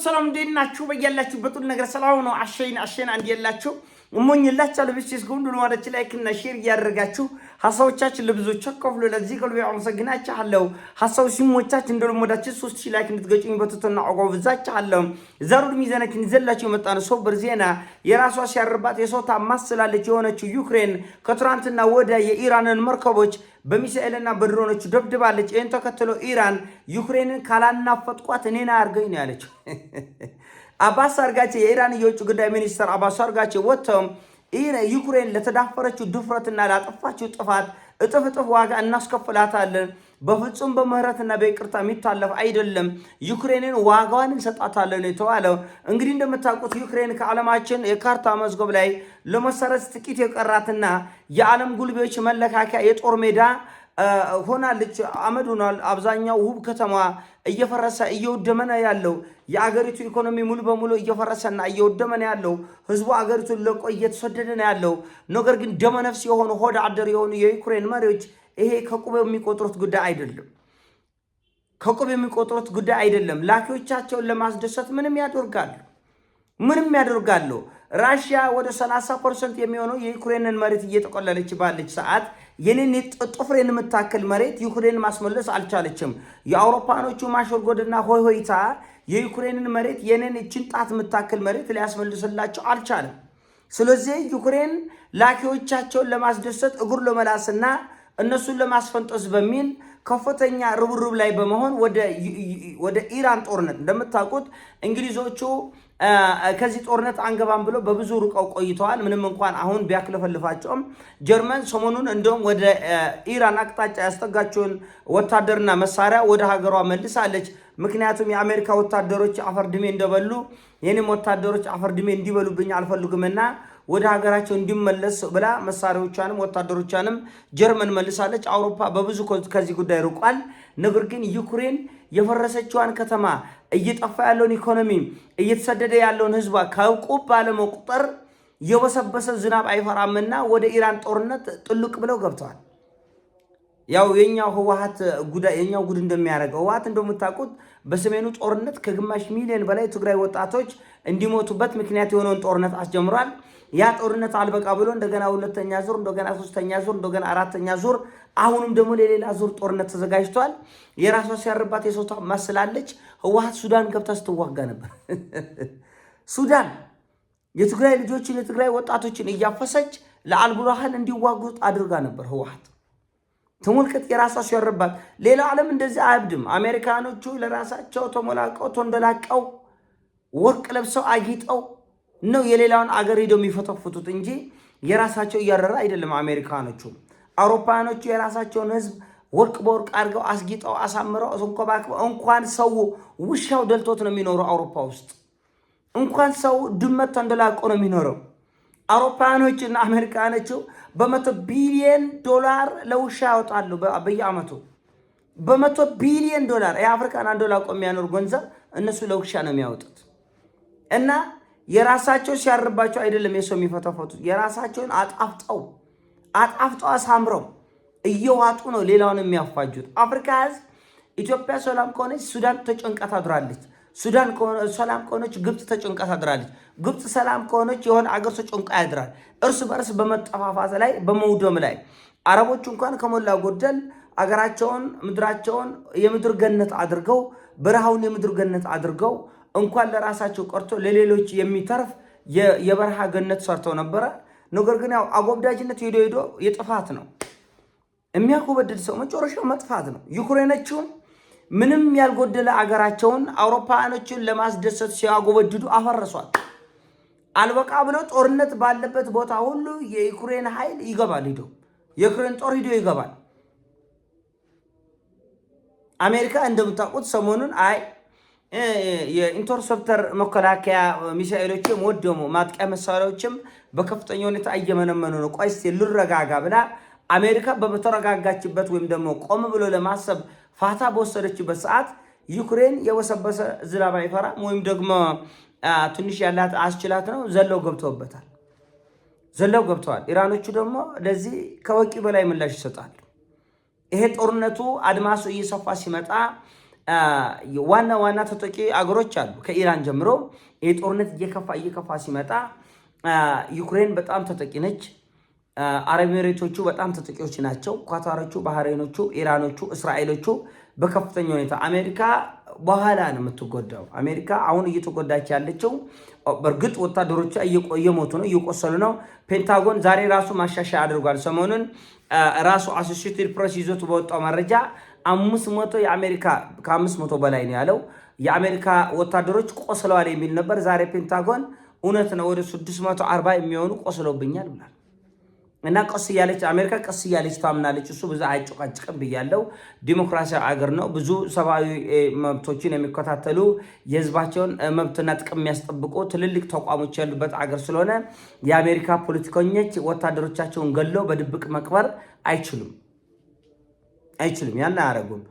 ሰላም እንዴናችሁ በያላችሁበት ሁሉ ነገር ሰላም ነው አሸይን አንድ ያላችሁ እሞኝላችሁ ለብቻስ ጉንዱ ለማለት ላይክ እና ሼር ያደርጋችሁ ሐሳቦቻችን ለብዙዎች አከፍሉ ለዚህ ቀልብ አመሰግናችኋለሁ ሐሳብ ሲሞቻችን እንደለሞዳችን 3000 ላይክ እንድትገጩኝ በትትና አጓብዛችኋለሁ ዛሬ ሚዛናችን ይዘላችሁ የመጣን ሶበር ዜና የራሷ ሲያርባት የሶታ ማስላለች የሆነችው ዩክሬን ከትራንትና ወደ የኢራንን መርከቦች በሚሳኤልና በድሮኖች ደብድባለች ይሄን ተከትሎ ኢራን ዩክሬንን ካላናፈጥቋት እኔና አርገኝ ነው ያለችው አባስ አርጋቼ የኢራን የውጭ ጉዳይ ሚኒስትር አባስ አርጋቼ ወጥተው ዩክሬን ለተዳፈረችው ድፍረትና ላጠፋችው ጥፋት እጥፍ ዋጋ እናስከፍላታለን በፍጹም በምህረትና በይቅርታ የሚታለፍ አይደለም ዩክሬንን ዋጋዋን እንሰጣታለን የተባለው እንግዲህ እንደምታውቁት ዩክሬን ከዓለማችን የካርታ መዝገብ ላይ ለመሰረት ጥቂት የቀራትና የዓለም ጉልቤዎች መለካከያ የጦር ሜዳ ሆናለች አመዱናል አብዛኛው ውብ ከተማ እየፈረሰ እየወደመ ነው ያለው የአገሪቱ ኢኮኖሚ ሙሉ በሙሉ እየፈረሰና እየወደመ ነው ያለው ህዝቡ አገሪቱን ለቆ እየተሰደደ ነው ያለው ነገር ግን ደመነፍስ የሆኑ ሆድ አደር የሆኑ የዩክሬን መሪዎች ይሄ ከቁብ የሚቆጥሩት ጉዳይ አይደለም ላኪዎቻቸውን ለማስደሰት ምንም ያደርጋሉ ራሽያ ወደ 30% የሚሆነው የዩክሬንን መሬት እየተቆለለች ባለች ሰዓት የኔን ጥፍሬን የምታከል መሬት ዩክሬን ማስመለስ አልቻለችም የአውሮፓኖቹ ማሽርጎድና ሆይሆይታ የዩክሬንን መሬት የኔን ጭንጣት የምታከል መሬት ሊያስመልስላቸው አልቻለም ስለዚህ ዩክሬን ላኪዎቻቸውን ለማስደሰት እግር ለመላስና እነሱን ለማስፈንጠስ በሚል ከፍተኛ ርብርብ ላይ በመሆን ወደ ኢራን ጦርነት እንደምታውቁት እንግሊዞቹ ከዚህ ጦርነት አንገባም ብሎ በብዙ ሩቀው ቆይተዋል ምንም እንኳን አሁን ቢያክለፈልፋቸውም ጀርመን ሰሞኑን እንደውም ወደ ኢራን አቅጣጫ ያስጠጋቸውን ወታደርና መሳሪያ ወደ ሀገሯ መልሳለች ምክንያቱም የአሜሪካ ወታደሮች አፈርድሜ እንደበሉ የኔም ወታደሮች አፈርድሜ እንዲበሉብኝ አልፈልጉምና ወደ ሀገራቸው እንዲመለስ ብላ መሳሪያዎቿንም ወታደሮቿንም ጀርመን መልሳለች አውሮፓ በብዙ ከዚህ ጉዳይ ርቋል ነገር ግን ዩክሬን የፈረሰችዋን ከተማ እየጠፋ ያለውን ኢኮኖሚ እየተሰደደ ያለውን ህዝብ ከቁብ ባለመቁጠር የወሰበሰ ዝናብ አይፈራምና ወደ ኢራን ጦርነት ጥልቅ ብለው ገብተዋል ያው የኛው ህወሓት ጉድ እንደሚያደርገው ህወሓት እንደምታውቁት በሰሜኑ ጦርነት ከግማሽ ሚሊዮን በላይ ትግራይ ወጣቶች እንዲሞቱበት ምክንያት የሆነውን ጦርነት አስጀምሯል ያ ጦርነት አልበቃ ብሎ እንደገና ሁለተኛ ዙር እንደገና ሶስተኛ ዙር እንደገና አራተኛ ዙር አሁንም ደግሞ ለሌላ ዙር ጦርነት ተዘጋጅቷል የራሷ ሲያርባት የሶታ ማስላለች ህወሓት ሱዳን ገብታ ስትዋጋ ነበር ሱዳን የትግራይ ልጆችን የትግራይ ወጣቶችን እያፈሰች ለአልቡርሃን እንዲዋጉ አድርጋ ነበር ህወሓት ተመልከት የራሷ ሲያርባት ሌላ ዓለም እንደዚህ አያብድም አሜሪካኖቹ ለራሳቸው ተሞላቀው ተንደላቀው ወርቅ ለብሰው አጊጠው ነው የሌላውን አገር ሄደው የሚፈተፍቱት እንጂ የራሳቸው ያረራ አይደለም አሜሪካኖቹ አውሮፓኖቹ የራሳቸውን ህዝብ ወርቅ በወርቅ አድርገው አስጊጠው አሳምረው እንኳን እንኳን ሰው ውሻው ደልቶት ነው የሚኖረው አውሮፓ ውስጥ እንኳን ሰው ድመት ተንደላቆ ነው የሚኖረው አውሮፓኖችና አሜሪካኖቹ በ100 ቢሊዮን ዶላር ለውሻ ያወጣሉ በየአመቱ በ100 ቢሊዮን ዶላር የአፍሪካን አንድ ዶላር የሚያኖር ገንዘብ እነሱ ለውሻ ነው የሚያወጡት እና የራሳቸው ሲያርባቸው አይደለም የሰው የሚፈተፈቱት የራሳቸውን አጣፍጠው አሳምረው እየዋጡ ነው ሌላውን የሚያፋጁት አፍሪካ ኢትዮጵያ ሰላም ከሆነች ሱዳን ተጨንቀት አድራለች ሱዳን ሰላም ከሆነች ግብጽ ተጨንቀት አድራለች ግብጽ ሰላም ከሆነች የሆነ አገር ተጨንቃ ያድራል እርስ በርስ በመጠፋፋት ላይ በመውደም ላይ አረቦች እንኳን ከሞላ ጎደል አገራቸውን ምድራቸውን የምድር ገነት አድርገው በረሃውን የምድር ገነት አድርገው እንኳን ለራሳቸው ቀርቶ ለሌሎች የሚተርፍ የበረሃ ገነት ሰርተው ነበር ነገር ግን ያው አጎብዳጅነት ሄዶ የጥፋት ነው የሚያኮበድድ ሰው መጨረሻው መጥፋት ነው ዩክሬኖቹም ምንም ያልጎደለ አገራቸውን አውሮፓኖችን ለማስደሰት ሲያጎበድዱ አፈረሷል አልበቃ ብሎ ጦርነት ባለበት ቦታ ሁሉ የዩክሬን ኃይል ይገባል የዩክሬን ጦር ይገባል አሜሪካ እንደምታውቁት ሰሞኑን የኢንተርሰፕተር መከላከያ ሚሳኤሎችም ወደሙ ማጥቂያ መሳሪያዎችም በከፍተኛ ሁኔታ እየመነመኑ ነው ቆይስ ልረጋጋ ብላ አሜሪካ በተረጋጋችበት ወይም ደግሞ ቆም ብሎ ለማሰብ ፋታ በወሰደችበት ሰዓት ዩክሬን የወሰበሰ ዝናብ አይፈራም ወይም ደግሞ ትንሽ ያላት አስችላት ነው ዘለው ገብተዋል ኢራኖቹ ደግሞ ለዚህ ከወቂ በላይ ምላሽ ይሰጣሉ ይሄ ጦርነቱ አድማሱ እየሰፋ ሲመጣ ዋና ዋና ተጠቂ አገሮች አሉ ከኢራን ጀምሮ። ይህ ጦርነት እየከፋ ሲመጣ ዩክሬን በጣም ተጠቂ ነች። አረብ ኤሚሬቶቹ በጣም ተጠቂዎች ናቸው። ኳታሮቹ፣ ባህሬኖቹ፣ ኢራኖቹ፣ እስራኤሎቹ በከፍተኛ ሁኔታ። አሜሪካ በኋላ ነው የምትጎዳው። አሜሪካ አሁን እየተጎዳች ያለችው በእርግጥ ወታደሮቿ እየሞቱ ነው፣ እየቆሰሉ ነው። ፔንታጎን ዛሬ ራሱ ማሻሻያ አድርጓል። ሰሞኑን ራሱ አሶሺየትድ ፕሬስ ይዞት በወጣው መረጃ 500 የአሜሪካ ከ500 በላይ ነው ያለው የአሜሪካ ወታደሮች ቆስለዋል የሚል ነበር። ዛሬ ፔንታጎን እውነት ነው ወደ 640 የሚሆኑ ቆስለውብኛል ብሏል። እና ቀስ እያለች አሜሪካ ቀስ እያለች ታምናለች። እሱ ብዙ አይጨቃጭቅም ብያለው። ዲሞክራሲያዊ አገር ነው። ብዙ ሰብአዊ መብቶችን የሚከታተሉ የህዝባቸውን መብትና ጥቅም የሚያስጠብቁ ትልልቅ ተቋሞች ያሉበት አገር ስለሆነ የአሜሪካ ፖለቲከኞች ወታደሮቻቸውን ገለው በድብቅ መቅበር አይችሉም። ያን አያደርጉም።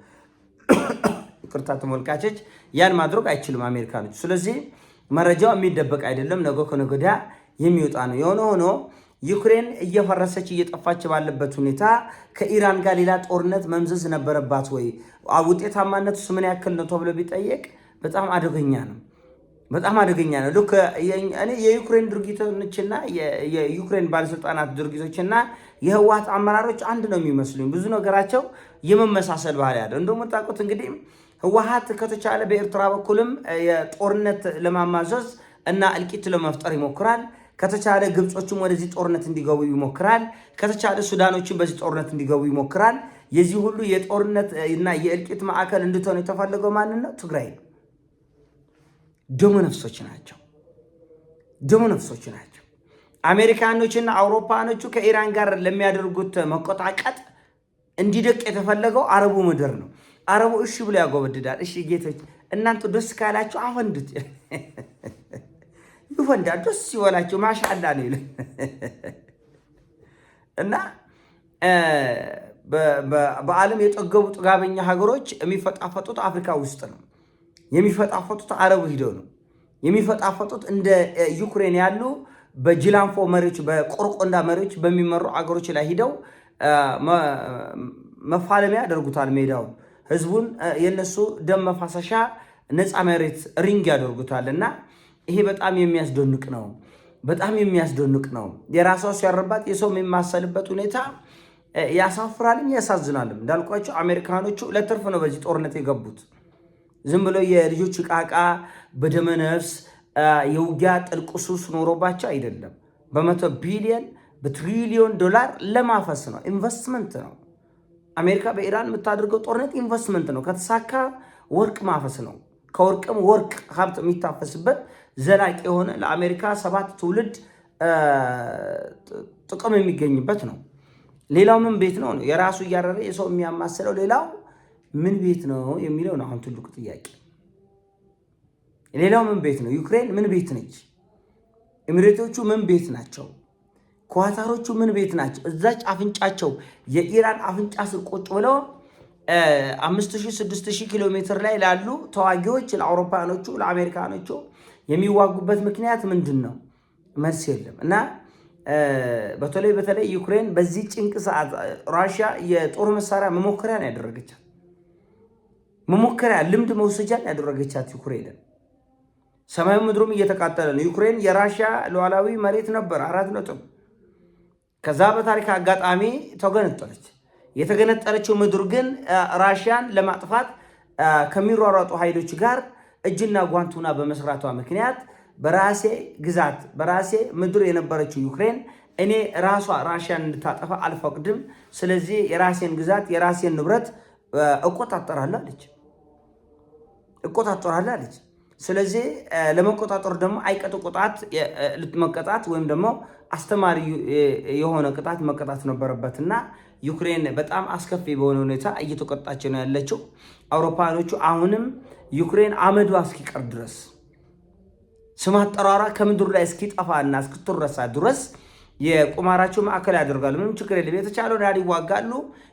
ይቅርታ ተመልካቾች፣ ያን ማድረግ አይችሉም አሜሪካኖች። ስለዚህ መረጃው የሚደበቅ አይደለም፣ ነገ ከነገ ወዲያ የሚወጣ ነው። የሆነ ሆኖ ዩክሬን እየፈረሰች እየጠፋች ባለበት ሁኔታ ከኢራን ጋር ሌላ ጦርነት መምዘዝ ነበረባት ወይ? ውጤታማነቱስ ምን ያክል ነው ተብሎ ቢጠየቅ በጣም አደገኛ ነው። ልክ እኔ የዩክሬን ድርጊቶችና የዩክሬን ባለስልጣናት ድርጊቶችና የህወሓት አመራሮች አንድ ነው የሚመስሉኝ። ብዙ ነገራቸው የመመሳሰል ባህል ያለው እንደምታውቁት እንግዲህ ህወሓት ከተቻለ በኤርትራ በኩልም የጦርነት ለማማዘዝ እና እልቂት ለመፍጠር ይሞክራል። ከተቻለ ግብጾችም ወደዚህ ጦርነት እንዲገቡ ይሞክራል። ከተቻለ ሱዳኖችም በዚህ ጦርነት እንዲገቡ ይሞክራል። የዚህ ሁሉ የጦርነት እና የእልቂት ማዕከል እንድትሆን የተፈለገው ማን ነው? ትግራይ ነው። ደሞ ነፍሶች ናቸው። አሜሪካኖችና አውሮፓኖቹ ከኢራን ጋር ለሚያደርጉት መቆጣቀጥ እንዲደቅ የተፈለገው አረቡ ምድር ነው። አረቡ እሺ ብሎ ያጎበድዳል። እሺ ጌቶች እናንተ ደስ ካላችሁ አፈንዱት ይፈንዳ፣ ደስ ይወላችሁ ማሻአላ ነው ይላል። እና በዓለም የጠገቡ ጥጋበኛ ሀገሮች የሚፈጣፈጡት አፍሪካ ውስጥ ነው። የሚፈጣፈጡት አረቡ ሂደው ነው የሚፈጣፈጡት። እንደ ዩክሬን ያሉ በጅላንፎ መሪዎች፣ በቆርቆንዳ መሪዎች በሚመሩ አገሮች ላይ ሂደው መፋለሚያ ያደርጉታል። ሜዳውን ህዝቡን የነሱ ደም መፋሰሻ ነፃ መሬት ሪንግ ያደርጉታል። እና ይሄ በጣም የሚያስደንቅ ነው። የራሷ ሲያረባት የሰው የሚማሰልበት ሁኔታ ያሳፍራልም ያሳዝናልም። እንዳልኳቸው አሜሪካኖቹ ለትርፍ ነው በዚህ ጦርነት የገቡት። ዝም ብሎ የልጆች ቃቃ በደመ ነፍስ የውጊያ ጥልቅ ሱስ ኖሮባቸው አይደለም። በ100 ቢሊዮን በትሪሊዮን ዶላር ለማፈስ ነው። ኢንቨስትመንት ነው። አሜሪካ በኢራን የምታደርገው ጦርነት ኢንቨስትመንት ነው። ከተሳካ ወርቅ ማፈስ ነው። ከወርቅም ወርቅ ሀብት የሚታፈስበት ዘላቂ የሆነ ለአሜሪካ 7 ትውልድ ጥቅም የሚገኝበት ነው። ሌላው ምን ቤት ነው? የራሱ እያረረ የሰው የሚያማስለው ሌላው ምን ቤት ነው የሚለው ነው አሁን ትልቁ ጥያቄ። ሌላው ምን ቤት ነው? ዩክሬን ምን ቤት ነች? ኤሚሬቶቹ ምን ቤት ናቸው? ኳታሮቹ ምን ቤት ናቸው? እዛች አፍንጫቸው የኢራን አፍንጫ ስር ቁጭ ብለው 5000-6000 ኪሎ ሜትር ላይ ላሉ ተዋጊዎች ለአውሮፓኖቹ ለአሜሪካኖቹ የሚዋጉበት ምክንያት ምንድን ነው? መልስ የለም። እና በተለይ ዩክሬን በዚህ ጭንቅ ሰዓት ራሽያ የጦር መሳሪያ መሞከሪያን ያደረገቻት ልምድ መውሰጃን ያደረገቻት ዩክሬንን። ሰማዩ ምድሩም እየተቃጠለ ነው። ዩክሬን የራሽያ ሉዓላዊ መሬት ነበር 4 ነጥብ። ከዛ በታሪክ አጋጣሚ ተገነጠለች። የተገነጠለችው ምድር ግን ራሽያን ለማጥፋት ከሚሯሯጡ ኃይሎች ጋር እጅና ጓንቱና በመስራቷ ምክንያት በራሴ ግዛት በራሴ ምድር የነበረችው ዩክሬን እኔ ራሷ ራሽያን እንድታጠፋ አልፈቅድም፣ ስለዚህ የራሴን ግዛት የራሴን ንብረት እቆጣጠራለሁ አለች። ስለዚህ ለመቆጣጠር ደግሞ አይቀጡ ቅጣት ልትመቀጣት ወይም ደግሞ አስተማሪ የሆነ ቅጣት መቀጣት ነበረበትና ዩክሬን በጣም አስከፊ በሆነ ሁኔታ እየተቆጣች ነው ያለችው። አውሮፓኖቹ አሁንም ዩክሬን አመዷ እስኪቀር ድረስ ስም አጠራሯ ከምድር ላይ እስኪጠፋና እስክትረሳ ድረስ የቁማራቸው ማዕከል ያደርጋሉ። ምንም ችግር የለም። የተቻለውን ያህል ይዋጋሉ።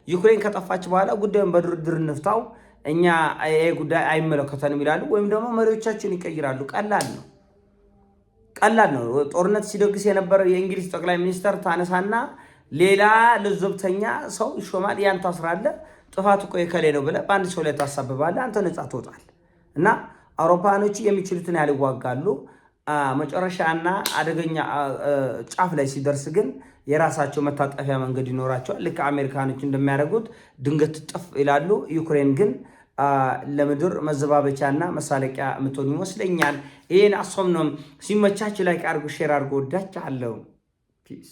ዩክሬን ከጠፋች በኋላ ጉዳዩን በድርድር እንፍታው፣ እኛ ይሄ ጉዳይ አይመለከተንም ይላሉ። ወይም ደግሞ መሪዎቻቸውን ይቀይራሉ። ቀላል ነው። ጦርነት ሲደግስ የነበረው የእንግሊዝ ጠቅላይ ሚኒስተር ታነሳና ሌላ ለዘብተኛ ሰው ይሾማል። ያን ታስራለ። ጥፋቱ እኮ የከሌ ነው ብለህ በአንድ ሰው ላይ ታሳብባለህ። አንተ ነፃ ትወጣለህ። እና አውሮፓኖቹ የሚችሉትን ያህል ይዋጋሉ። መጨረሻና አደገኛ ጫፍ ላይ ሲደርስ ግን የራሳቸው መታጠፊያ መንገድ ይኖራቸዋል። ልክ አሜሪካኖች እንደሚያደርጉት ድንገት ጥፍ ይላሉ። ዩክሬን ግን ለምድር መዘባበቻና መሳለቂያ የምትሆን ይመስለኛል። ይህን አሶም ነው። ሲመቻች ላይ አድርጎ ሼር አድርጎ ወዳች አለው ፒስ